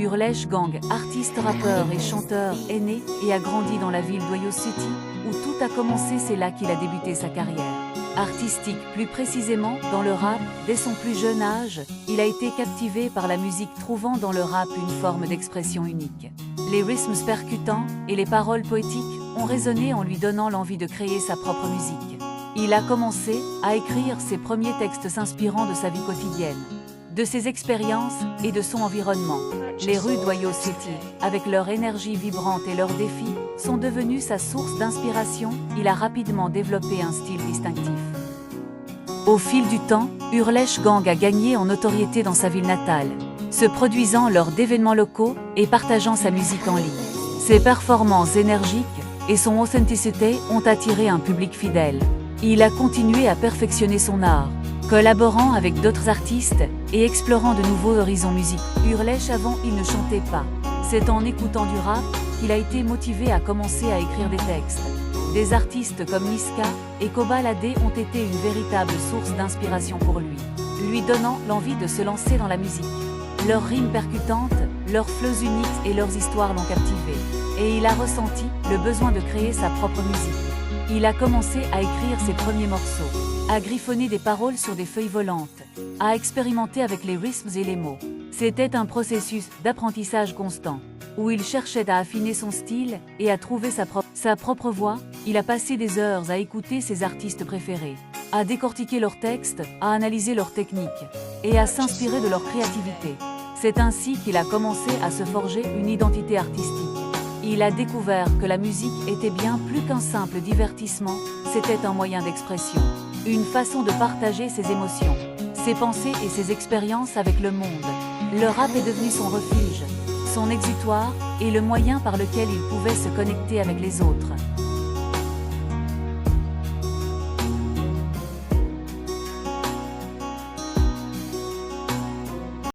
Urlesh Gang, artiste rappeur et chanteur, est né et a grandi dans la ville d'Oyo City, où tout a commencé. C'est là qu'il a débuté sa carrière artistique, plus précisément dans le rap. Dès son plus jeune âge, il a été captivé par la musique, trouvant dans le rap une forme d'expression unique. Les rythmes percutants et les paroles poétiques ont résonné en lui, donnant l'envie de créer sa propre musique. Il a commencé à écrire ses premiers textes s'inspirant de sa vie quotidienne, de ses expériences et de son environnement. Les rues d'Oyo City, avec leur énergie vibrante et leurs défis, sont devenues sa source d'inspiration. Il a rapidement développé un style distinctif. Au fil du temps, Urlesh Gang a gagné en notoriété dans sa ville natale, se produisant lors d'événements locaux et partageant sa musique en ligne. Ses performances énergiques et son authenticité ont attiré un public fidèle. Il a continué à perfectionner son art, collaborant avec d'autres artistes et explorant de nouveaux horizons musicaux. Urlesh, avant, il ne chantait pas. C'est en écoutant du rap qu'il a été motivé à commencer à écrire des textes. Des artistes comme Niska et Kobalade ont été une véritable source d'inspiration pour lui donnant l'envie de se lancer dans la musique. Leurs rimes percutantes, leurs flows uniques et leurs histoires l'ont captivé. Et il a ressenti le besoin de créer sa propre musique. Il a commencé à écrire ses premiers morceaux, à griffonner des paroles sur des feuilles volantes, à expérimenter avec les rythmes et les mots. C'était un processus d'apprentissage constant, où il cherchait à affiner son style et à trouver sa propre voix. Il a passé des heures à écouter ses artistes préférés, à décortiquer leurs textes, à analyser leurs techniques et à s'inspirer de leur créativité. C'est ainsi qu'il a commencé à se forger une identité artistique. Il a découvert que la musique était bien plus qu'un simple divertissement, c'était un moyen d'expression, une façon de partager ses émotions, ses pensées et ses expériences avec le monde. Le rap est devenu son refuge, son exutoire et le moyen par lequel il pouvait se connecter avec les autres.